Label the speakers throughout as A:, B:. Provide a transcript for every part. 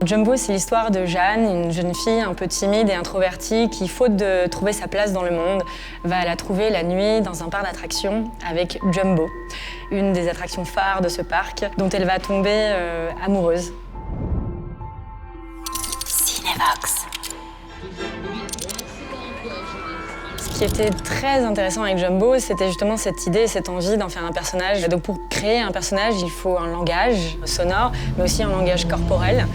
A: Jumbo, c'est l'histoire de Jeanne, une jeune fille un peu timide et introvertie qui, faute de trouver sa place dans le monde, va la trouver la nuit dans un parc d'attractions avec Jumbo, une des attractions phares de ce parc, dont elle va tomber amoureuse. Cinevox. Ce qui était très intéressant avec Jumbo, c'était justement cette idée, cette envie d'en faire un personnage. Donc pour créer un personnage, il faut un langage sonore, mais aussi un langage corporel.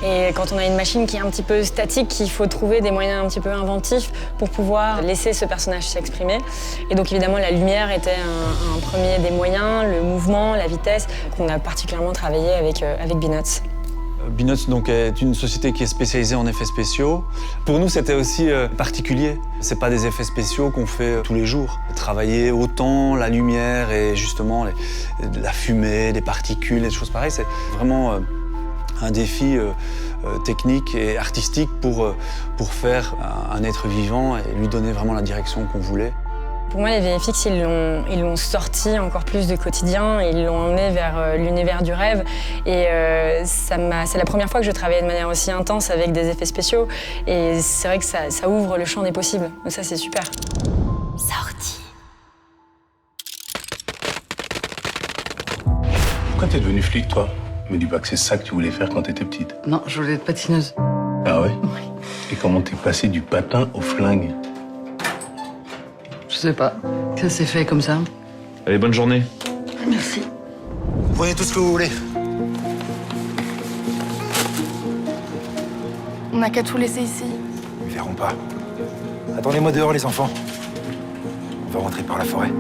A: Et quand on a une machine qui est un petit peu statique, il faut trouver des moyens un petit peu inventifs pour pouvoir laisser ce personnage s'exprimer. Et donc évidemment, la lumière était un premier des moyens, le mouvement, la vitesse, qu'on a particulièrement travaillé avec Beanots.
B: Beanots donc, est une société qui est spécialisée en effets spéciaux. Pour nous, c'était aussi particulier. C'est pas des effets spéciaux qu'on fait tous les jours. Travailler autant la lumière et justement la fumée, les particules, des choses pareilles, c'est vraiment un défi technique et artistique pour faire un être vivant et lui donner vraiment la direction qu'on voulait.
A: Pour moi, les VFX, ils l'ont sorti encore plus du quotidien, ils l'ont emmené vers l'univers du rêve. Et c'est la première fois que je travaillais de manière aussi intense avec des effets spéciaux. Et c'est vrai que ça ouvre le champ des possibles. Donc ça, c'est super.
C: Sortie.
D: Pourquoi t'es devenue flic, toi? Me dis pas que c'est ça que tu voulais faire quand t'étais petite.
E: Non, je voulais être patineuse.
D: Ah ouais?
E: Oui.
D: Et comment t'es passée du patin au flingue?
E: Je sais pas. Ça s'est fait comme ça.
F: Allez, bonne journée.
E: Merci.
G: Prenez tout ce que vous voulez.
C: On n'a qu'à tout laisser ici.
G: Ils verront pas. Attendez-moi dehors, les enfants. On va rentrer par la forêt.